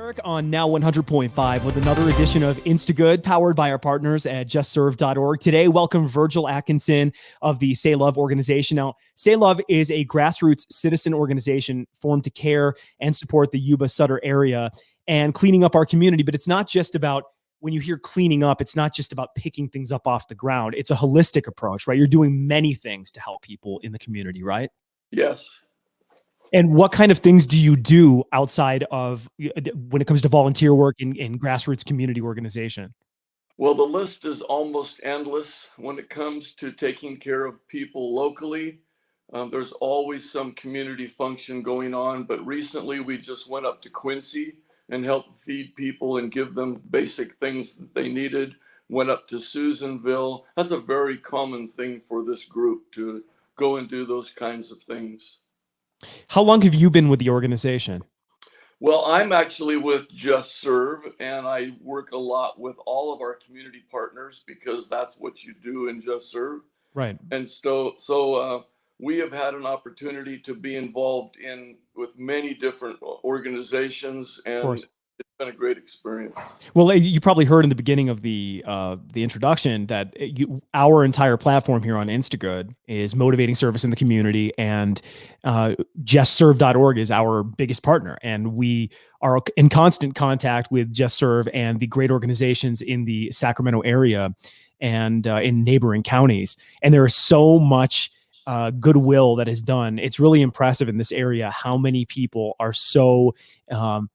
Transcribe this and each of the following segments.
Darik on Now 100.5 with another edition of Instagood, powered by our partners at justserve.org. Today, welcome Virgil Atkinson of the SAYlove organization. Now, SAYlove is a grassroots citizen organization formed to care and support the Yuba-Sutter area and cleaning up our community. But it's not just about, when you hear cleaning up, it's not just about picking things up off the ground. It's a holistic approach, right? You're doing many things to help people in the community, right? Yes. And what kind of things do you do outside of when it comes to volunteer work in grassroots community organization? Well, the list is almost endless when it comes to taking care of people locally. There's always some community function going on, but recently we just went up to Quincy and helped feed people and give them basic things that they needed. Went up to Susanville. That's a very common thing for this group, to go and do those kinds of things. How long have you been with the organization? Well, I'm actually with Just Serve, and I work a lot with all of our community partners because that's what you do in Just Serve. Right. And so we have had an opportunity to be involved with many different organizations, and it's been a great experience. Well, you probably heard in the beginning of the introduction that our entire platform here on Instagood is motivating service in the community, and justserve.org is our biggest partner. And we are in constant contact with Just Serve and the great organizations in the Sacramento area and in neighboring counties. And there is so much goodwill that is done. It's really impressive in this area how many people are so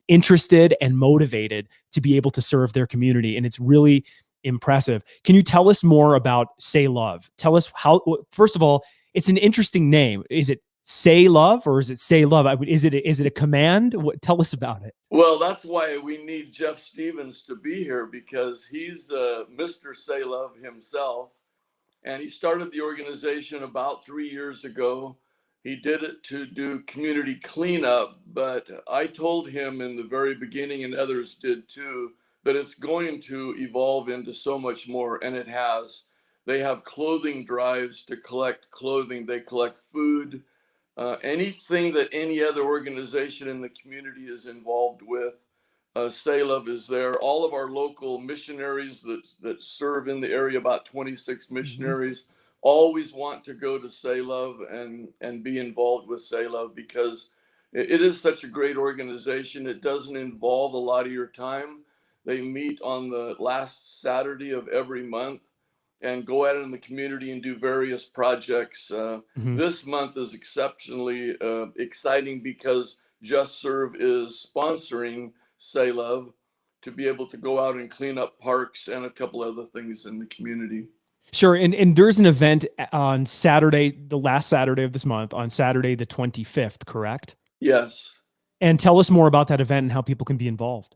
interested and motivated to be able to serve their community. And it's really impressive. Can you tell us more about SAYlove? Tell us how, first of all, it's an interesting name. Is it SAYlove or is it SAYlove? Is it a command? Tell us about it. Well, that's why we need Jeff Stephens to be here, because he's Mr. SAYlove himself. And he started the organization about 3 years ago. He did it to do community cleanup, but I told him in the very beginning, and others did too, that it's going to evolve into so much more, and it has. They have clothing drives to collect clothing. They collect food, anything that any other organization in the community is involved with. SAYlove is there. All of our local missionaries that serve in the area, about 26 missionaries, always want to go to SAYlove and be involved with SAYlove because it is such a great organization. It doesn't involve a lot of your time. They meet on the last Saturday of every month and go out in the community and do various projects. This month is exceptionally exciting because Just Serve is sponsoring SAYlove to be able to go out and clean up parks and a couple other things in the community. Sure. And there's an event on Saturday, the last Saturday of this month, on Saturday, the 25th, correct? Yes. And tell us more about that event and how people can be involved.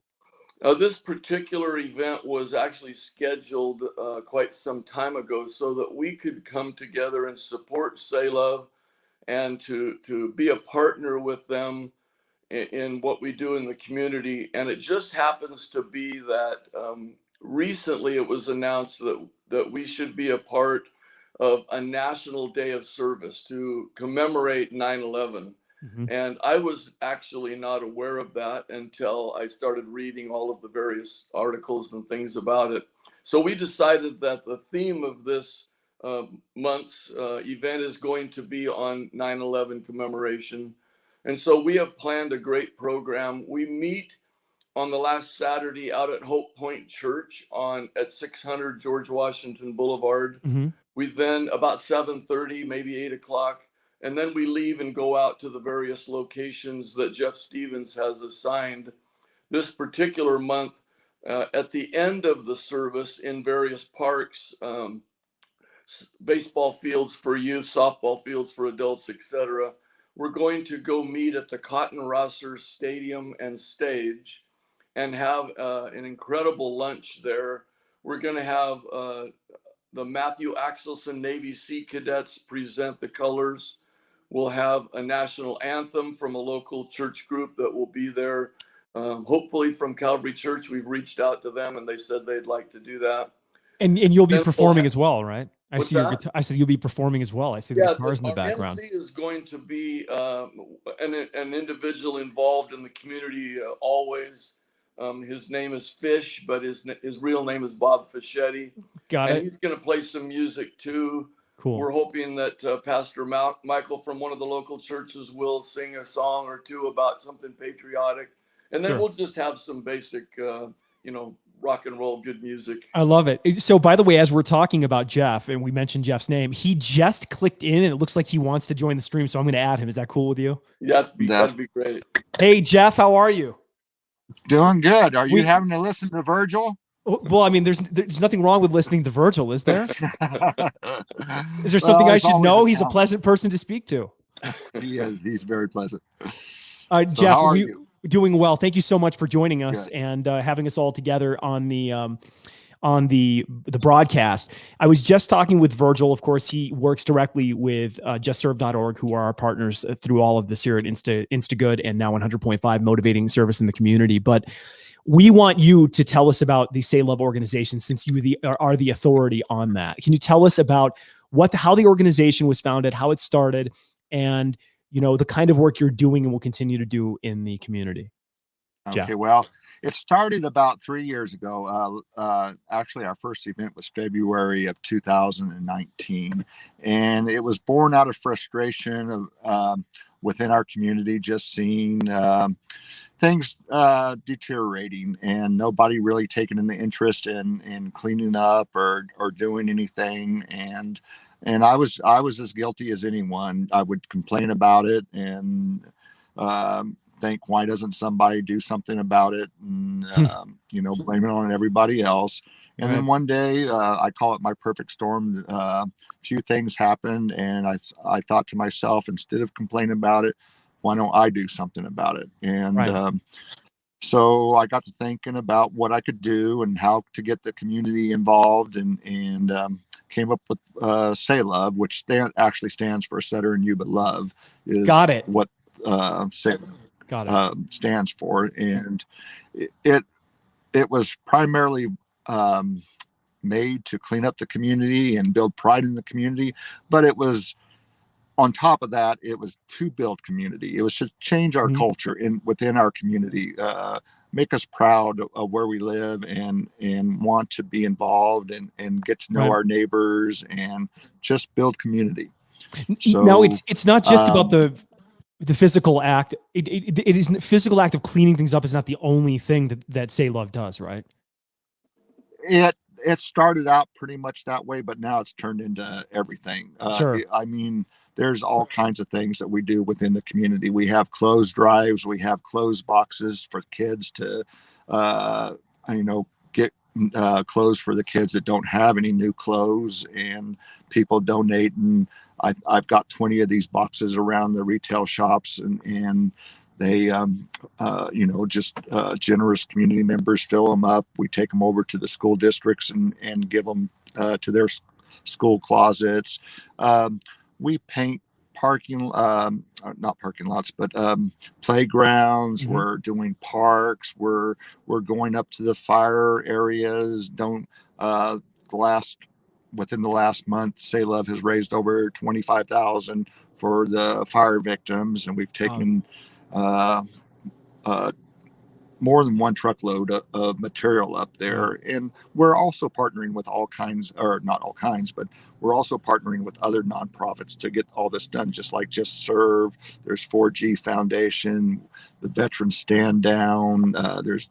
This particular event was actually scheduled quite some time ago so that we could come together and support SAYlove and to be a partner with them in what we do in the community. And it just happens to be that recently it was announced that we should be a part of a national day of service to commemorate 9/11. And I was actually not aware of that until I started reading all of the various articles and things about it. So we decided that the theme of this month's event is going to be on 9/11 commemoration. And so we have planned a great program. We meet on the last Saturday out at Hope Point Church at 600 George Washington Boulevard. We then, about 7:30, maybe 8 o'clock, and then we leave and go out to the various locations that Jeff Stephens has assigned. This particular month, at the end of the service in various parks, baseball fields for youth, softball fields for adults, etc., we're going to go meet at the Cotton Rosser Stadium and Stage and have an incredible lunch there. We're going to have the Matthew Axelson Navy Sea Cadets present the colors. We'll have a national anthem from a local church group that will be there. Hopefully from Calvary Church. We've reached out to them and they said they'd like to do that. And you'll be performing as well, right? I What's see your that? guitar. I said you'll be performing as well. I see the guitars in the background. MC is going to be an individual involved in the community always. His name is Fish, but his real name is Bob Fischetti. Got it. He's going to play some music too. Cool. We're hoping that Pastor Michael from one of the local churches will sing a song or two about something patriotic. And then Sure. we'll just have some basic, rock and roll, good music. I love it. So, by the way, as we're talking about Jeff, and we mentioned Jeff's name, he just clicked in, and it looks like he wants to join the stream. So I'm going to add him. Is that cool with you? Yes, that'd be great. Hey, Jeff, how are you? Doing good. Are you having to listen to Virgil? Well, I mean, there's nothing wrong with listening to Virgil, is there? Is there something I should know? He's a pleasant person to speak to. He is. He's very pleasant. So Jeff, how are you? Doing well. Thank you so much for joining us and having us all together on the broadcast. I was just talking with Virgil. Of course, he works directly with justserve.org, who are our partners through all of this here at Instagood and now 100.5 motivating service in the community. But we want you to tell us about the SAYlove organization, since you are the authority on that. Can you tell us about how the organization was founded, how it started, and the kind of work you're doing and will continue to do in the community? Okay, Jeff. well, it started about 3 years ago. Actually, our first event was February of 2019, and it was born out of frustration of within our community, just seeing things deteriorating and nobody really taking an interest in cleaning up or doing anything. And I was as guilty as anyone. I would complain about it and think, why doesn't somebody do something about it? And blame it on everybody else. And then one day, I call it my perfect storm. A few things happened, and I thought to myself, instead of complaining about it, why don't I do something about it? And so I got to thinking about what I could do and how to get the community involved, and came up with SAYlove, which actually stands for Sutter and Yuba Love. Got it. What SAYlove stands for, and it was primarily made to clean up the community and build pride in the community, but it was, on top of that, it was to build community. It was to change our culture within our community, make us proud of where we live and want to be involved and get to know our neighbors and just build community. So now it's not just about the physical act. It is the physical act of cleaning things up is not the only thing that SAYlove does, right? It started out pretty much that way, but now it's turned into everything. Sure. I mean, there's all kinds of things that we do within the community. We have clothes drives. We have clothes boxes for kids to, get clothes for the kids that don't have any new clothes, and people donate. And I've got 20 of these boxes around the retail shops, and they, generous community members fill them up. We take them over to the school districts and give them to their school closets. We paint not parking lots, but playgrounds. We're doing parks. We're going up to the fire areas. Within the last month, SAYlove has raised over $25,000 for the fire victims, and we've taken more than one truckload of material up there. And we're also partnering with not all kinds, but we're also partnering with other nonprofits to get all this done, just like Just Serve. There's 4G Foundation, the Veterans Stand Down, there's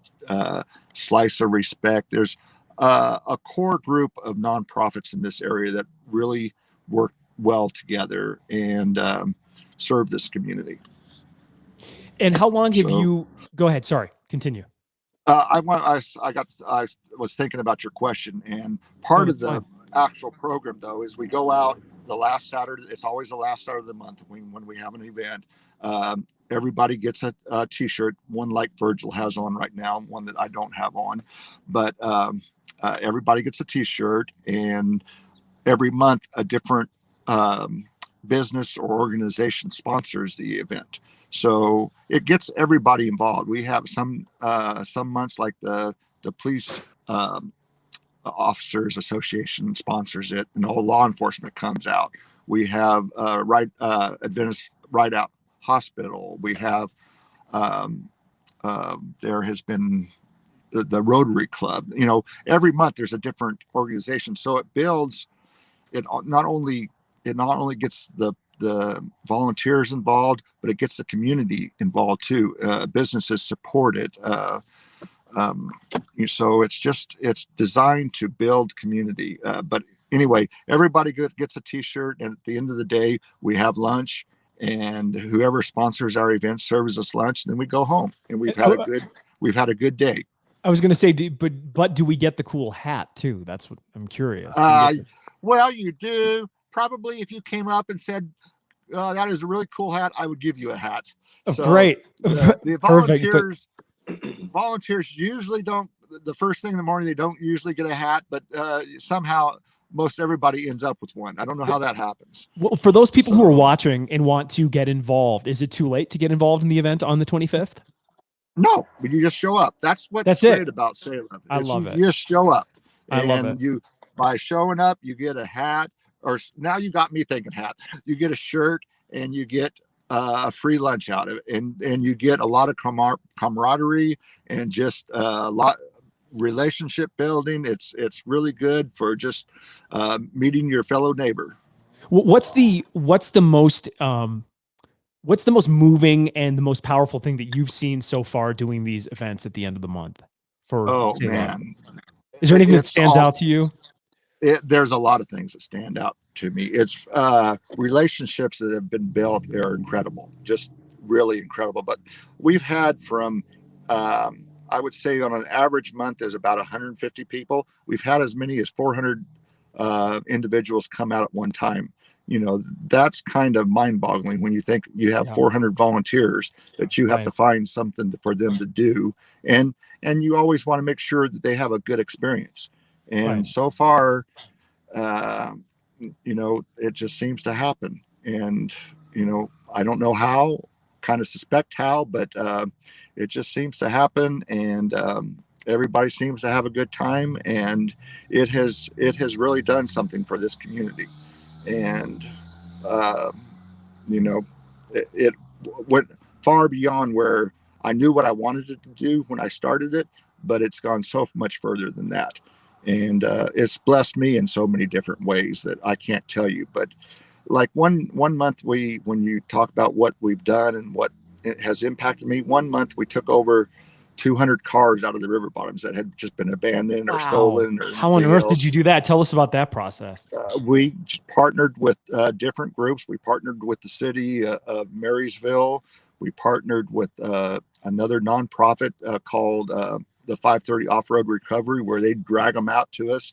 Slice of Respect. There's a core group of nonprofits in this area that really work well together and serve this community. And how long have you? Go ahead. Sorry. Continue. I was thinking about your question, and part of the actual program, though, is we go out the last Saturday. It's always the last Saturday of the month when we have an event. Everybody gets a T-shirt, one like Virgil has on right now, one that I don't have on, but everybody gets a T-shirt, and every month a different business or organization sponsors the event. So it gets everybody involved. We have some months like the police officers association sponsors it, and all law enforcement comes out. We have Adventist Ride Out Hospital. We have there has been the Rotary Club. Every month there's a different organization, so it builds. It not only gets the volunteers involved, but it gets the community involved too. Businesses support it. So it's designed to build community. But anyway, everybody gets a T-shirt, and at the end of the day, we have lunch, and whoever sponsors our event serves us lunch, and then we go home, and we've had a good day. I was going to say, but do we get the cool hat too? That's what I'm curious. Well, you do. Probably if you came up and said, that is a really cool hat, I would give you a hat. Oh, so, great. The volunteers usually don't, the first thing in the morning, they don't usually get a hat, but somehow most everybody ends up with one. I don't know how that happens. Well, for those people who are watching and want to get involved, is it too late to get involved in the event on the 25th? No, but you just show up. That's great about SAYlove. I love it. You just show up. I love it. By showing up, you get a hat, or now you got me thinking hat. You get a shirt, and you get a free lunch out of it, and you get a lot of camaraderie and just a lot relationship building. It's really good for just meeting your fellow neighbor. What's the most moving and the most powerful thing that you've seen so far doing these events at the end of the month? Man, is there anything that stands out to you? There's a lot of things that stand out to me. It's relationships that have been built are incredible, just really incredible. But we've had from, I would say on an average month is about 150 people. We've had as many as 400 individuals come out at one time. That's kind of mind-boggling when you think you have 400 volunteers that you have to find something for them to do. And you always want to make sure that they have a good experience. And so far, it just seems to happen. And, I don't know how, kind of suspect how, but it just seems to happen. And everybody seems to have a good time. And it has really done something for this community. And, it went far beyond where I knew what I wanted it to do when I started it, but it's gone so much further than that. And it's blessed me in so many different ways that I can't tell you. But like one month, when you talk about what we've done and what it has impacted me, one month we took over 200 cars out of the river bottoms that had just been abandoned or stolen. Or how on earth did you do that? Tell us about that process. We partnered with different groups. We partnered with the city of Marysville. We partnered with another nonprofit called the 530 Off-Road Recovery, where they drag them out to us.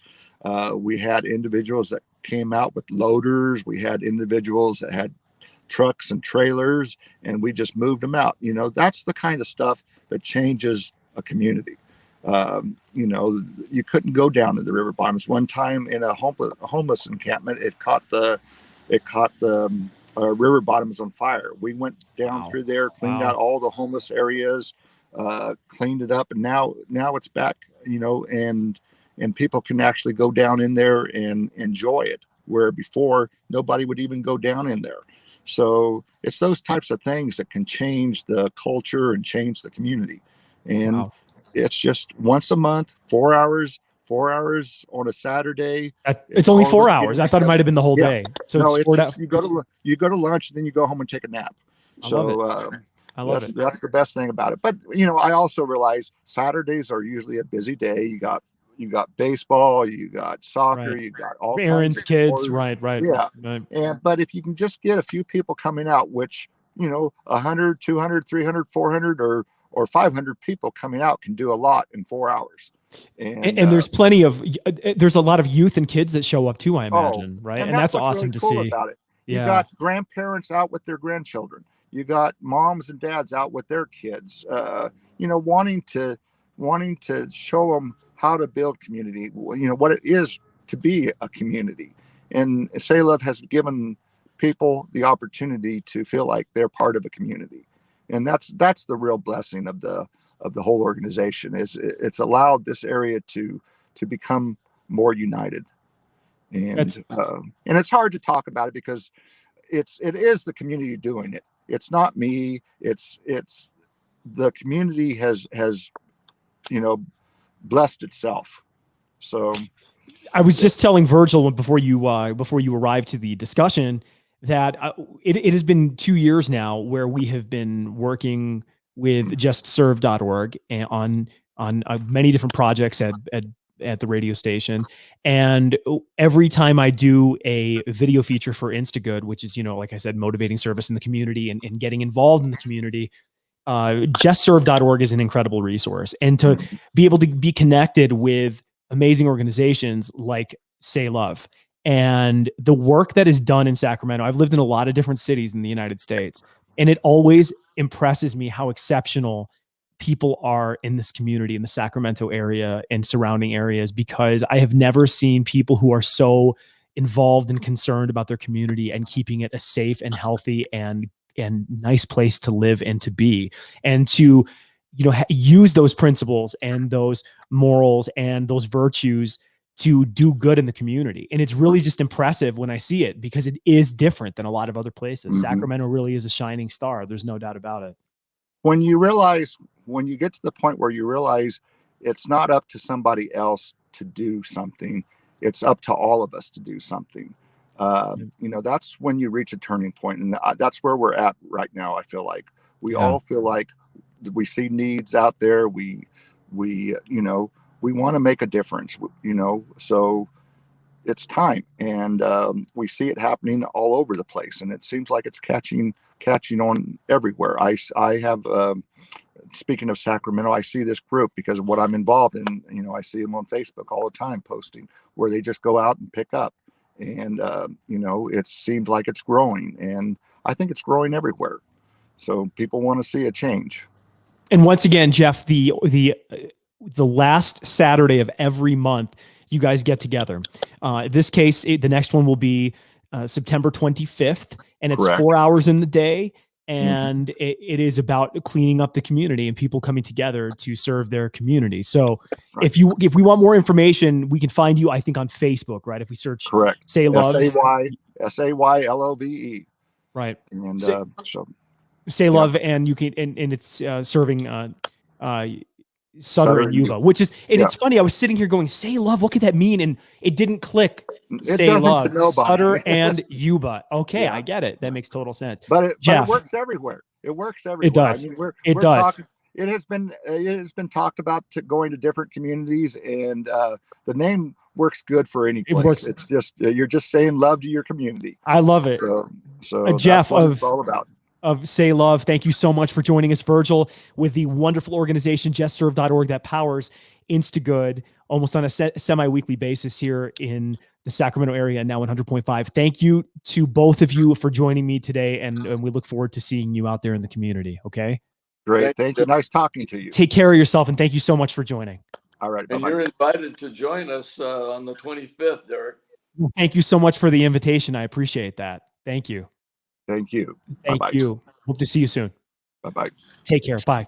We had individuals that came out with loaders. We had individuals that had trucks and trailers, and we just moved them out. That's the kind of stuff that changes a community. You couldn't go down to the river bottoms. One time in a homeless encampment, it caught the river bottoms on fire. We went down through there, cleaned out all the homeless areas, cleaned it up, and now it's back, and people can actually go down in there and enjoy it, where before nobody would even go down in there. So it's those types of things that can change the culture and change the community. And it's just once a month, 4 hours on a Saturday. It's only 4 hours. I thought it might've been the whole day. So no, it's 4 hours. You go to lunch, and then you go home and take a nap. I love it. That's the best thing about it. But I also realize Saturdays are usually a busy day. You got baseball, you got soccer, you got all errands, kids, sports. Right. Yeah. But if you can just get a few people coming out, which 100, 200, 300, 400, or 500 people coming out can do a lot in 4 hours. And there's there's a lot of youth and kids that show up too, I imagine, right? And that's awesome to see. About it. You got grandparents out with their grandchildren. You got moms and dads out with their kids, wanting to show them how to build community, what it is to be a community. And SAYlove has given people the opportunity to feel like they're part of a community. And that's the real blessing of the whole organization, is it's allowed this area to become more united. And it's hard to talk about it because it is the community doing it. It's not me. It's the community has blessed itself. So I was just telling Virgil before you arrived to the discussion that it has been 2 years now where we have been working with justserve.org on many different projects at the radio station. And every time I do a video feature for Instagood, which is, like I said, motivating service in the community and getting involved in the community, justserve.org is an incredible resource. And to be able to be connected with amazing organizations like SAYlove and the work that is done in Sacramento. I've lived in a lot of different cities in the United States, and it always impresses me how exceptional people are in this community, in the Sacramento area and surrounding areas, because I have never seen people who are so involved and concerned about their community and keeping it a safe and healthy and nice place to live and to be, and to, use those principles and those morals and those virtues to do good in the community. And it's really just impressive when I see it, because it is different than a lot of other places. Sacramento really is a shining star. There's no doubt about it. When you get to the point where you realize it's not up to somebody else to do something, it's up to all of us to do something. That's when you reach a turning point. And that's where we're at right now. I feel like we all feel like we see needs out there. We want to make a difference, so it's time. And we see it happening all over the place. And it seems like it's catching on everywhere. I have, speaking of Sacramento, I see this group because of what I'm involved in. I see them on Facebook all the time posting where they just go out and pick up. And, it seems like it's growing, and I think it's growing everywhere. So people want to see a change. And once again, Jeff, the last Saturday of every month, you guys get together. In this case, the next one will be September 25th, and it's Correct. 4 hours in the day. And it is about cleaning up the community and people coming together to serve their community. So Right. if we want more information, we can find you, I think, on Facebook, right? If we search Correct. SAYlove. SAYlove. Right. And SAYlove, and you can, and it's serving Sutter and Yuba, which is, and it's funny. I was sitting here going, SAYlove, what could that mean? And it didn't click. SAYlove, Sutter and Yuba. Okay, I get it. That makes total sense. But it works everywhere. It works everywhere. It does. I mean, it does. It has been talked about going to different communities, and the name works good for any place. It's just you're just saying love to your community. I love it. So Jeff, that's what it's all about. Of SAYlove, thank you so much for joining us, Virgil, with the wonderful organization justserve.org that powers Instagood almost on a semi-weekly basis here in the Sacramento area, now 100.5. Thank you to both of you for joining me today, and we look forward to seeing you out there in the community. Okay. Great. Thank you. Nice talking to you. Take care of yourself, and thank you so much for joining. All right. And you're invited to join us on the 25th, Darik. Thank you so much for the invitation. I appreciate that. Thank you. Thank you. Thank you. Hope to see you soon. Bye-bye. Take care. Bye.